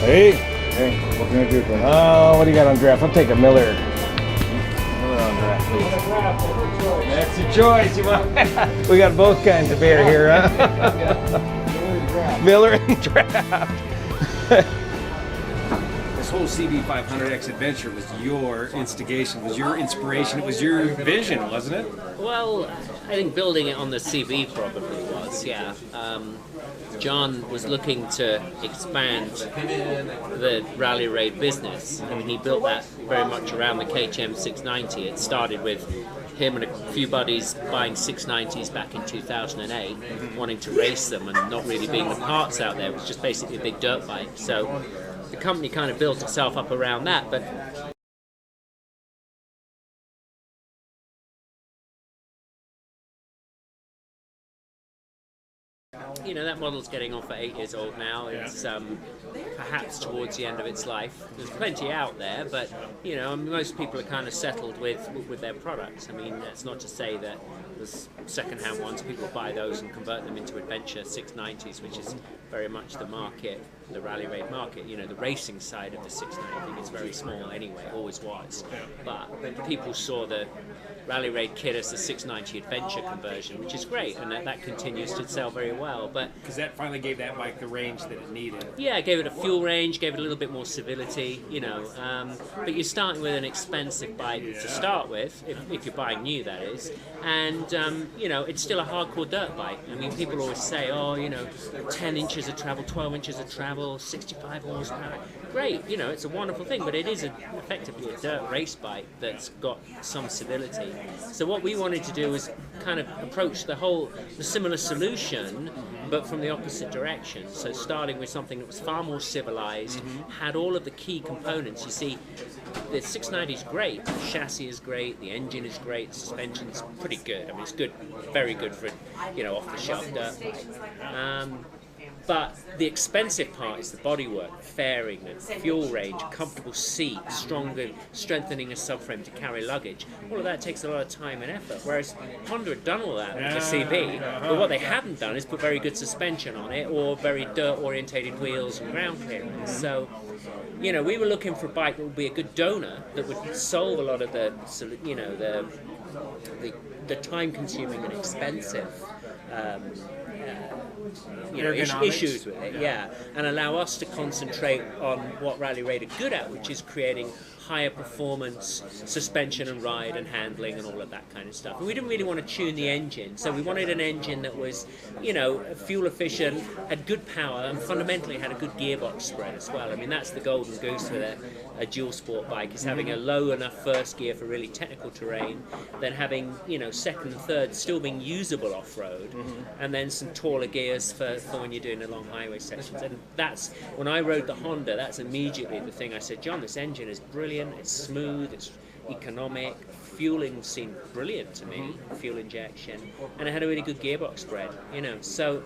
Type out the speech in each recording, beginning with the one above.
Hey, hey, what can I do for you? Oh, what do you got on draft? I'll take a Miller. Miller on draft, please. That's your choice. You want? We got both kinds of beer here, huh? Miller and draft. This whole CB500X Adventure was your instigation, was your inspiration, it was your vision, wasn't it? Well, I think building it on the CB probably was, yeah. John was looking to expand the rally raid business. I mean, he built that very much around the KTM 690. It started with him and a few buddies buying 690s back in 2008, wanting to race them and not really being the parts out there. It was just basically a big dirt bike. So the company kind of built itself up around that, but you know, that model's getting on for 8 years old now. It's perhaps towards the end of its life. There's plenty out there, but you know, most people are kind of settled with their products. I mean, that's not to say that there's second-hand ones. People buy those and convert them into adventure 690s, which is very much the market, the rally raid market. You know, the racing side of the 690 I think is very small anyway, always was. But people saw the rally raid kit as the 690 adventure conversion, which is great, and that continues to sell very well. But Because that finally gave that bike the range that it needed. yeah, it gave it a fuel range, gave it a little bit more civility, you know. But you're starting with an expensive bike to start with, if you're buying new, that is. And you know, it's still a hardcore dirt bike. I mean, people always say, oh, you know, 10 inches of travel, 12 inches of travel, 65 horsepower. Great, you know, it's a wonderful thing, but it is effectively a dirt race bike that's got some civility. So what we wanted to do was kind of approach the similar solution, but from the opposite direction. So starting with something that was far more civilized, had all of the key components. You see, the 690 is great, the chassis is great, the engine is great, the suspension's pretty good. I mean, it's good, very good for, you know, off-the-shelf dirt bike. But the expensive part is the bodywork, fairing, and fuel range, comfortable seat, strengthening a subframe to carry luggage. All of that takes a lot of time and effort. Whereas Honda had done all that with the CB, but what they hadn't done is put very good suspension on it or very dirt-orientated wheels and ground clearance. So, you know, we were looking for a bike that would be a good donor, that would solve a lot of the, you know, the time-consuming and expensive you know, issues with it, and allow us to concentrate on what Rally Raid are good at, which is creating higher performance suspension and ride and handling and all of that kind of stuff. And we didn't really want to tune the engine, so we wanted an engine that was, you know, fuel efficient, had good power, and fundamentally had a good gearbox spread as well. I mean, that's the golden goose with a dual sport bike, is having a low enough first gear for really technical terrain, then having, you know, second and third still being usable off-road, and then some taller gears for when you're doing the long highway sections. And that's, when I rode the Honda, that's immediately the thing I said, John, this engine is brilliant, it's smooth, it's economic, fueling seemed brilliant to me, fuel injection, and it had a really good gearbox spread, you know, so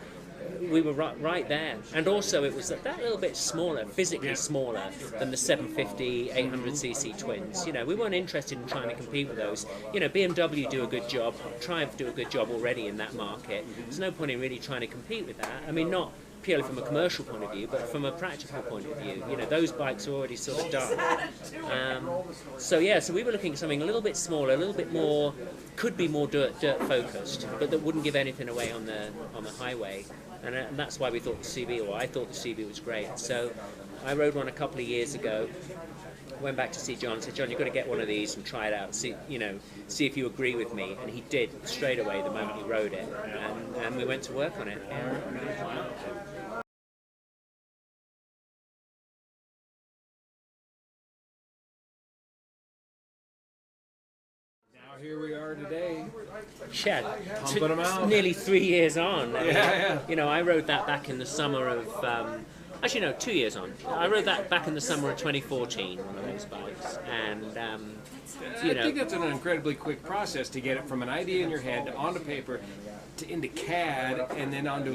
we were right there. And also it was that little bit smaller, physically smaller than the 750, 800cc twins. You know, we weren't interested in trying to compete with those. You know, BMW do a good job, Triumph do a good job already in that market. There's no point in really trying to compete with that. I mean, not purely from a commercial point of view, but from a practical point of view. You know, those bikes are already sort of done. So we were looking at something a little bit smaller, a little bit more, could be more dirt focused, but that wouldn't give anything away on the highway. And that's why we thought the CB, or I thought the CB was great. So I rode one a couple of years ago, went back to see John and said, John, you've got to get one of these and try it out, see if you agree with me. And he did straight away the moment he rode it. And we went to work on it. Here we are today. Yeah, Pumping them out. Nearly 3 years on. Yeah. You know, I rode that back in the summer of, actually no, 2 years on. I rode that back in the summer of 2014, one of those bikes. And, I think that's an incredibly quick process to get it from an idea in your head onto paper into CAD and then onto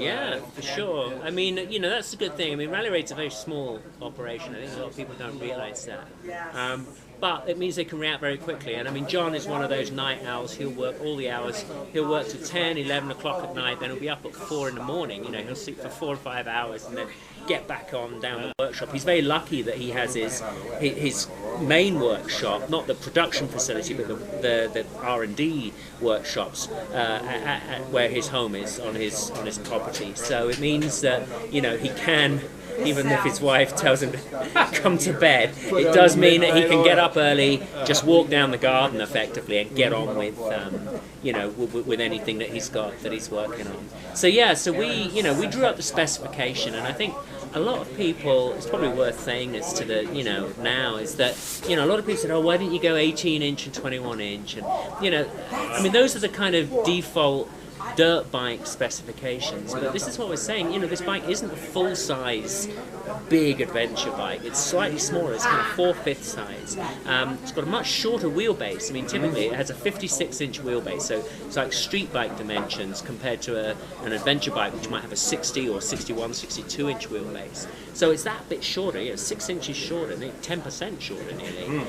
for sure. I mean, you know, that's a good thing. I mean, Rally Raid's a very small operation. I think a lot of people don't realise that. but it means they can react very quickly. And I mean, John is one of those night owls. He'll work all the hours. He'll work till 10, 11 o'clock at night, then he'll be up at 4 in the morning. You know, he'll sleep for 4 or 5 hours and then get back on down the workshop. He's very lucky that he has his main workshop, not the production facility, but the R&D workshops where his home is on his property. So it means that, you know, he can, even if his wife tells him to come to bed, it does mean that he can get up early, just walk down the garden effectively, and get on with, you know, with anything that he's working on. So yeah, so we drew up the specification, and I think a lot of people, it's probably worth saying this to the, you know, now, is that, you know, a lot of people said, oh, why didn't you go 18 inch and 21 inch? And, you know, I mean, those are the kind of default dirt bike specifications, but this is what we're saying, you know, this bike isn't a full-size big adventure bike. It's slightly smaller. It's kind of 4/5 size. It's got a much shorter wheelbase. I mean, typically it has a 56-inch wheelbase, so it's like street bike dimensions compared to an adventure bike, which might have a 60 or 61, 62-inch wheelbase. So it's that bit shorter. Yeah, 6 inches shorter, 10% shorter nearly.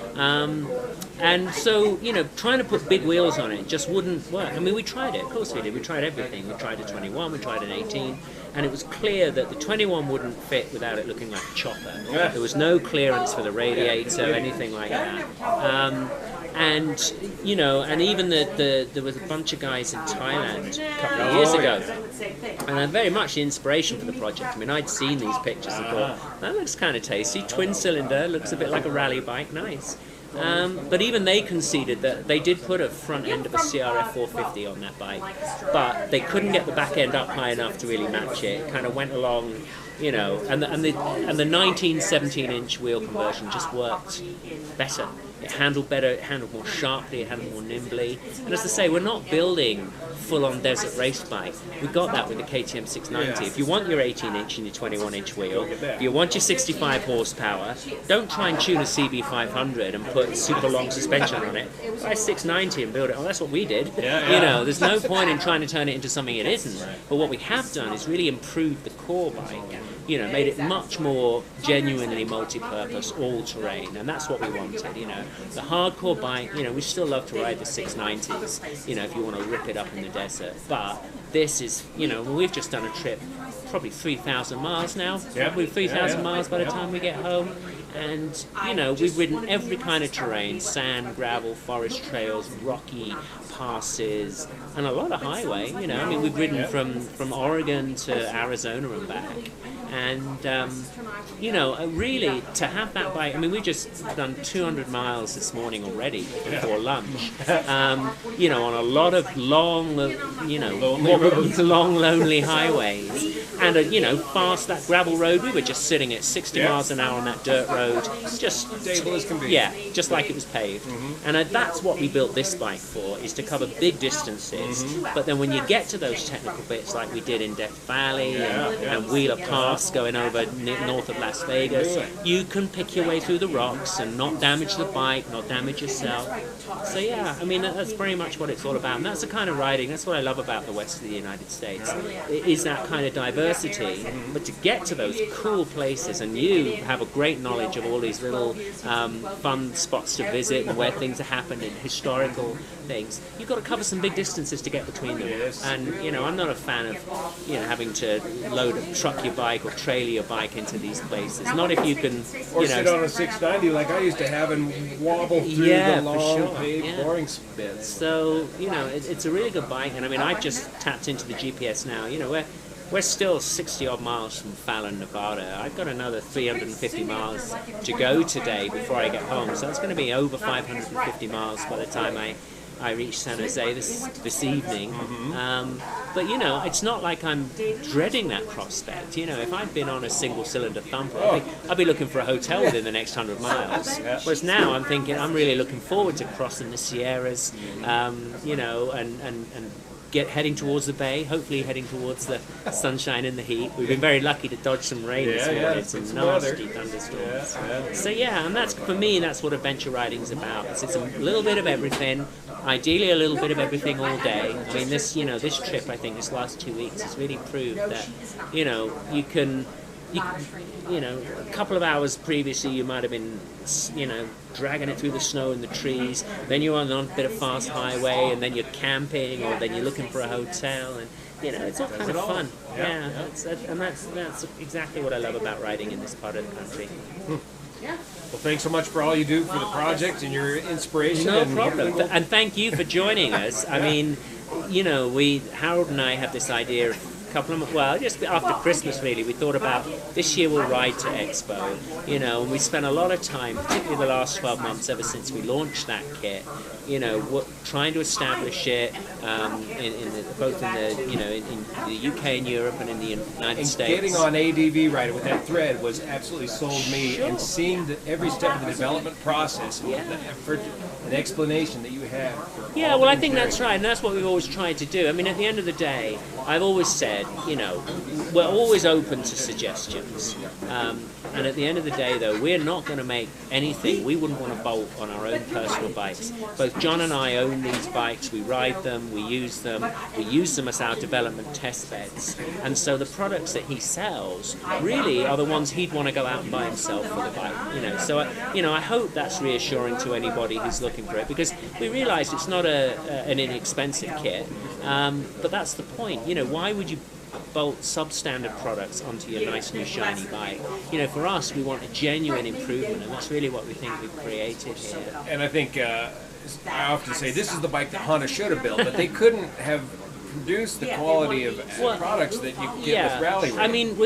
And so, you know, trying to put big wheels on it just wouldn't work. I mean, we tried it. Of course we did. We tried everything. We tried a 21. We tried an 18. And it was clear that the 21 wouldn't fit without it looking like a chopper. There was no clearance for the radiator, anything like that. And, you know, and even there was a bunch of guys in Thailand a couple of years ago, and very much the inspiration for the project. I mean, I'd seen these pictures and thought, that looks kind of tasty, twin cylinder, looks a bit like a rally bike, nice. But even they conceded that they did put a front end of a CRF 450 on that bike, but they couldn't get the back end up high enough to really match it. It kind of went along, you know, and the 19-17-inch wheel conversion just worked better. It handled better, it handled more sharply, it handled more nimbly. And as I say, we're not building full-on desert race bike. We got that with the KTM 690. If you want your 18-inch and your 21-inch wheel, if you want your 65 horsepower, don't try and tune a CB500 and put super long suspension on it. Buy a 690 and build it. Oh, that's what we did. You know, there's no point in trying to turn it into something it isn't. But what we have done is really improve the core bike. You know, made it much more genuinely multi-purpose, all-terrain, and that's what we wanted, you know. The hardcore bike, you know, we still love to ride the 690s, you know, if you want to rip it up in the desert, but this is, you know, we've just done a trip, probably 3,000 miles now, probably 3,000 miles by the time we get home, and, you know, we've ridden every kind of terrain, sand, gravel, forest trails, rocky passes, and a lot of highway, you know. I mean, we've ridden from Oregon to Arizona and back. And, you know, really, to have that bike, I mean, we just done 200 miles this morning already before lunch, you know, on a lot of long, you know, long, lonely highways. And, you know, fast, that gravel road, we were just sitting at 60 miles an hour on that dirt road, just stable as can be. Yeah, just like it was paved. And that's what we built this bike for, is to cover big distances. But then when you get to those technical bits, like we did in Death Valley and Wheeler Pass, going over north of Las Vegas, you can pick your way through the rocks and not damage the bike, not damage yourself. So yeah, I mean, that's very much what it's all about, and that's the kind of riding, that's what I love about the west of the United States, is that kind of diversity. But to get to those cool places, and you have a great knowledge of all these little fun spots to visit and where things are happening, historical things, you've got to cover some big distances to get between them. And, you know, I'm not a fan of, you know, having to truck your bike or trailer your bike into these places. Not if you can, or sit on a 690 like I used to have and wobble through the long paved boring bits. So, you know, it's a really good bike, and I mean, I've just tapped into the GPS now. You know, we're still 60 odd miles from Fallon, Nevada. I've got another 350 miles to go today before I get home, so that's going to be over 550 miles by the time I reach San Jose this evening. But, you know, it's not like I'm dreading that prospect. You know, if I'd been on a single-cylinder thumper, I'd be looking for a hotel within the next 100 miles. Whereas now I'm thinking, I'm really looking forward to crossing the Sierras, you know, and heading towards the bay, hopefully heading towards the sunshine and the heat. We've been very lucky to dodge some rain this morning, some nasty thunderstorms. So yeah, and that's, for me, that's what adventure riding's about. It's a little bit of everything, ideally a little bit of everything all day. I mean, this trip, I think, this last 2 weeks has really proved that, you know, you can you know, a couple of hours previously you might have been, you know, dragging it through the snow and the trees. Then you're on a bit of fast highway, and then you're camping, or then you're looking for a hotel, and you know, it's all kind of fun. Yeah, and that's exactly what I love about riding in this part of the country. Well, thanks so much for all you do for the project and your inspiration. No problem. And thank you for joining us. I mean, you know, Harold and I have this idea just after Christmas really, we thought about this year we'll ride to Expo, you know, and we spent a lot of time, particularly the last 12 months ever since we launched that kit, you know, trying to establish it both in the UK and Europe and in the United States. Getting on ADV right with that thread was absolutely sold me, and seeing every step of the development process and the effort and explanation that you have. Yeah, well, I think that's right, and that's what we've always tried to do. I mean, at the end of the day, I've always said, you know, we're always open to suggestions. And at the end of the day, though, we're not going to make anything we wouldn't want to bolt on our own personal bikes. Both John and I own these bikes. We ride them, we use them as our development test beds. And so the products that he sells really are the ones he'd want to go out and buy himself for the bike. You know, so I hope that's reassuring to anybody who's looking for it, because we realise it's not an inexpensive kit. But that's the point. You know, why would you bolt substandard products onto your nice new shiny bike? You know, for us, we want a genuine improvement, and that's really what we think we've created here. And I think I often say this is the bike that Honda should have built, but they couldn't have produced the quality of products that you get with Rally Raid. I mean,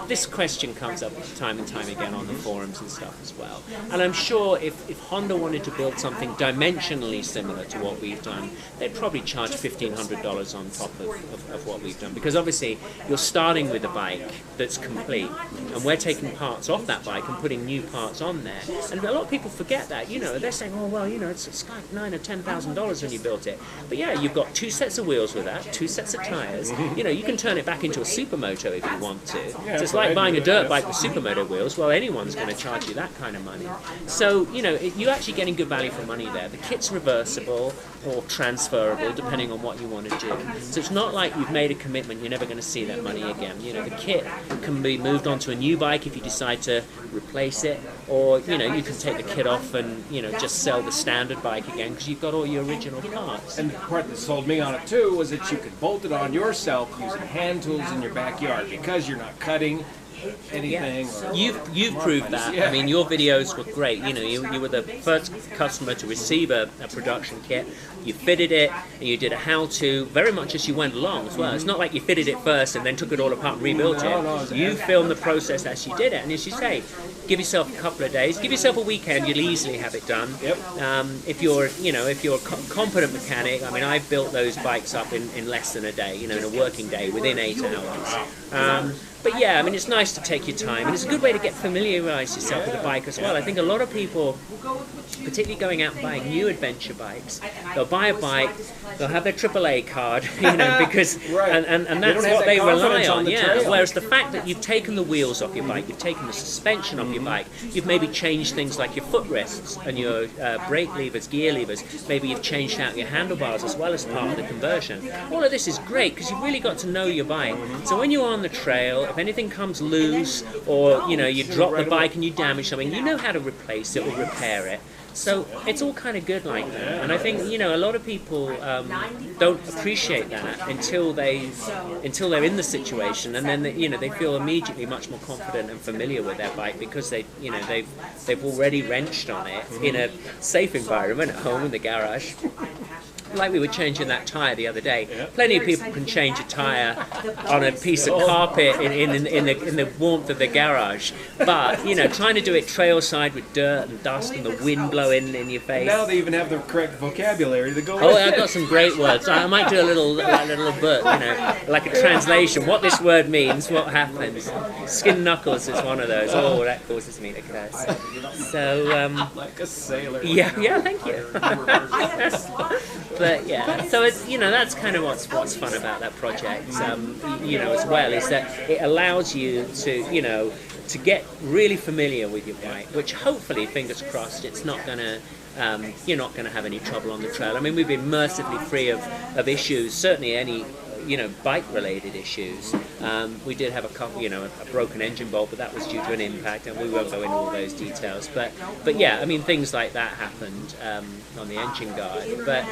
this question comes up time and time again on the forums and stuff as well. And I'm sure if Honda wanted to build something dimensionally similar to what we've done, they'd probably charge $1,500 on top of what we've done. Because obviously, you're starting with a bike that's complete, and we're taking parts off that bike and putting new parts on there. And a lot of people forget that. You know, they're saying, oh, well, you know, it's like $9,000 or $10,000 when you built it. But yeah, you've got 2 sets of wheels with that, 2 sets of tires. You know, you can turn it back into a supermoto if you want to. So it's like buying a dirt bike with supermoto wheels. Well, anyone's going to charge you that kind of money. So, you know, you're actually getting good value for money there. The kit's reversible or transferable depending on what you want to do. So it's not like you've made a commitment, you're never going to see that money again. You know, the kit can be moved onto a new bike if you decide to replace it, or, you know, you can take the kit off and, you know, just sell the standard bike again because you've got all your original parts. And the part that sold me on it too was that you could bolt it on yourself using hand tools in your backyard, because you're not cutting anything. You've proved that. I mean, your videos were great. You know, you were the first customer to receive a production kit. You fitted it, and you did a how-to very much as you went along as well. It's not like you fitted it first and then took it all apart and rebuilt it. You filmed the process as you did it, and as you say, give yourself a couple of days, give yourself a weekend, you'll easily have it done. If you're a competent mechanic, I mean, I've built those bikes up in less than a day, you know, in a working day, within 8 hours. But yeah, I mean, it's nice to take your time, and it's a good way to get familiarised yourself with the bike as well. I think a lot of people, particularly going out and buying new adventure bikes, they'll buy a bike, they'll have their AAA card, you know, because and that's what they rely on. Whereas the fact that you've taken the wheels off your bike, you've taken the suspension off your bike, you've maybe changed things like your footrests and your brake levers, gear levers. Maybe you've changed out your handlebars as well as part of the conversion. All of this is great because you've really got to know your bike. So when you're on the trail, if anything comes loose, or, you know, you drop the bike and you damage something, you know how to replace it or repair it. So it's all kind of good like that. And I think, you know, a lot of people don't appreciate that until they're in the situation, and then they feel immediately much more confident and familiar with their bike because they've already wrenched on it in a safe environment at home in the garage. Like we were changing that tyre the other day. Plenty of people can change a tyre on a piece of carpet in the warmth of the garage. But, you know, trying to do it trail side with dirt and dust and the wind blowing in your face. Now they even have the correct vocabulary to go with it. I've got some great words. I might do a little book, you know, like a translation. What this word means, what happens. Skin knuckles is one of those. Oh, that causes me to curse. So, like a sailor. Yeah, thank you. But yeah, so it's, you know, that's kind of what's fun about that project, you know, as well, is that it allows you to, you know, to get really familiar with your bike, which hopefully, fingers crossed, it's not gonna, you're not gonna have any trouble on the trail. I mean, we've been mercifully free of issues, certainly any bike-related issues. We did have a couple, a broken engine bolt, but that was due to an impact, and we won't go into all those details. But yeah, I mean, things like that happened on the engine guard. But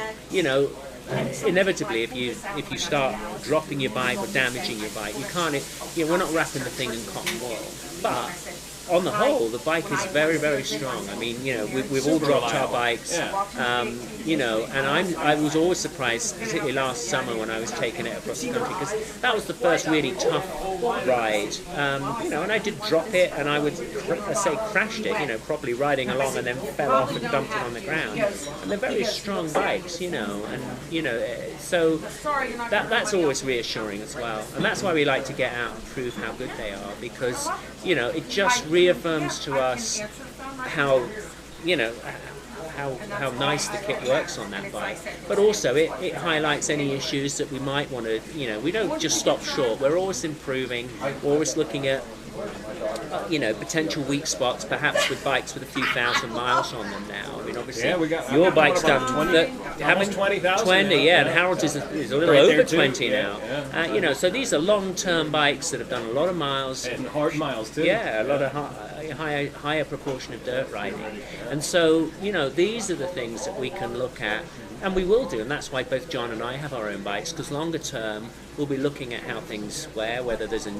inevitably, if you start dropping your bike or damaging your bike, you can't. We're not wrapping the thing in cotton wool, but on the whole, the bike is very, very strong. I mean, we've all dropped our bikes, and I was always surprised, particularly last summer when I was taking it across the country, because that was the first really tough ride, and I did drop it, and I would crashed it, properly riding along, and then fell off and dumped it on the ground. And they're very strong bikes, so that's always reassuring as well. And that's why we like to get out and prove how good they are, because, it just reaffirms to us how nice the kit works on that bike, but also it highlights any issues that we might want to, we don't just stop short, we're always improving, always looking at potential weak spots, perhaps with bikes with a few thousand miles on them now. I mean, obviously, your bike's done almost 20,000. 20, and Harold's is a little Right over too. 20 now. So these are long-term bikes that have done a lot of miles. And hard miles too. Yeah, a lot of higher proportion of dirt riding. And so, these are the things that we can look at, and we will do, and that's why both John and I have our own bikes, because longer term we'll be looking at how things wear, whether there's a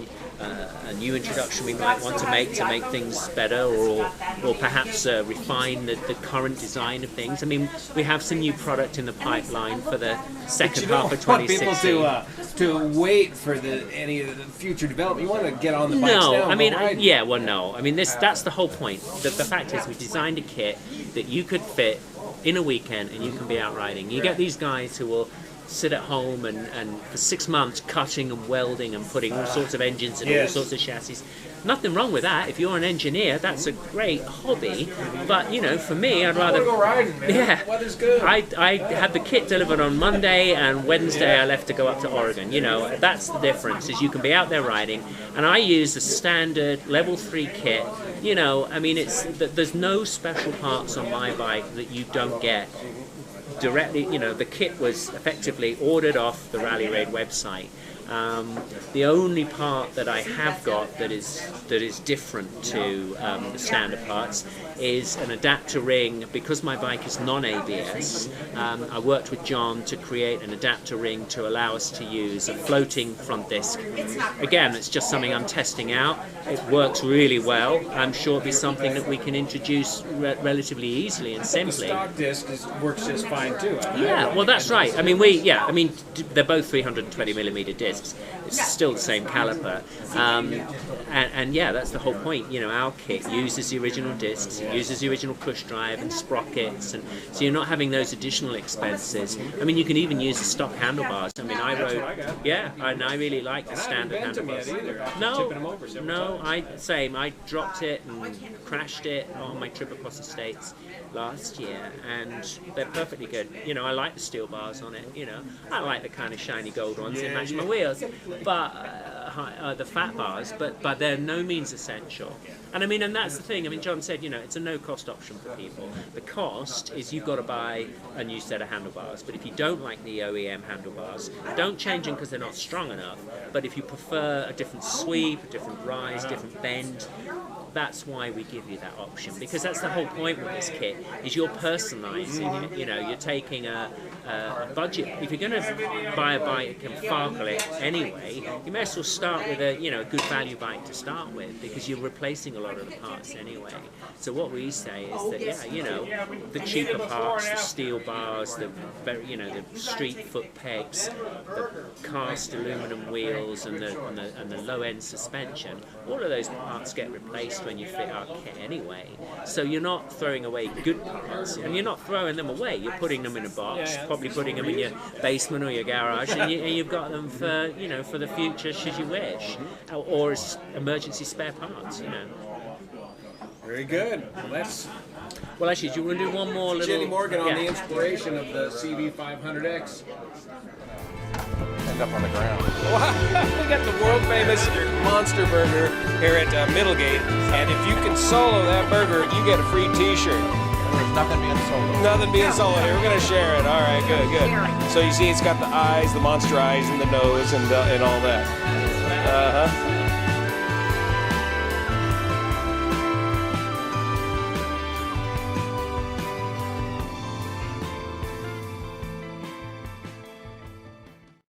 new introduction we might want to make things better, or perhaps refine the current design of things. I mean, we have some new product in the pipeline for the second half of 2016. People to wait for any of the future development. You want to get on the bikes now. No, I mean, no. I mean, that's the whole point. The fact is, we designed a kit that you could fit in a weekend and you can be out riding. You get these guys who will sit at home and for 6 months cutting and welding and putting all sorts of engines in all sorts of chassis. Nothing wrong with that. If you're an engineer, that's a great hobby. But for me, I'd rather go riding, man. Yeah, weather's good. I had the kit delivered on Monday, and Wednesday I left to go up to Oregon. That's the difference. Is you can be out there riding, and I use a standard level 3 kit. I mean, there's no special parts on my bike that you don't get directly. The kit was effectively ordered off the Rally Raid website. The only part that I have got that is different to the standard parts is an adapter ring. Because my bike is non-ABS, I worked with John to create an adapter ring to allow us to use a floating front disc. Again, it's just something I'm testing out. It works really well. I'm sure it'll be something that we can introduce relatively easily and simply. The stock disc works just fine too. Yeah, well, that's right. I mean, they're both 320mm discs. It's still the same caliper, and yeah, that's the whole point. Our kit uses the original discs, uses the original push drive and sprockets, and so you're not having those additional expenses. I mean, you can even use the stock handlebars. I mean, I really like the standard handlebars. I dropped it and crashed it on my trip across the States last year, and they're perfectly good. I like the steel bars on it. I like the kind of shiny gold ones that match my wheels, but the fat bars, but they're no means essential. And I mean, and that's the thing. I mean, John said, it's a no-cost option for people. The cost is you've got to buy a new set of handlebars. But if you don't like the OEM handlebars, don't change them because they're not strong enough. But if you prefer a different sweep, a different rise, different bend, that's why we give you that option, because that's the whole point with this kit, is you're personalising it. You're taking a budget. If you're going to buy a bike and farkle it anyway, you may as well start with a good value bike to start with, because you're replacing a lot of the parts anyway. So what we say is that the cheaper parts, the steel bars, the street foot pegs, the cast aluminum wheels, and the low end suspension, all of those parts get replaced when you fit our kit anyway. So you're not throwing away good parts, and you're not throwing them away. You're putting them in a box, probably putting them in your basement or your garage, and you've got them for for the future should you wish, or as emergency spare parts. Very good. Well, actually, do you want to do one more little? Jenny Morgan on the inspiration of the CB500X. End up on the ground. We got the world famous Monster Burger here at Middlegate, and if you can solo that burger, you get a free T-shirt. There's nothing being sold. Nothing being sold here. We're gonna share it. All right, good, good. So you see, it's got the eyes, the monster eyes, and the nose, and all that.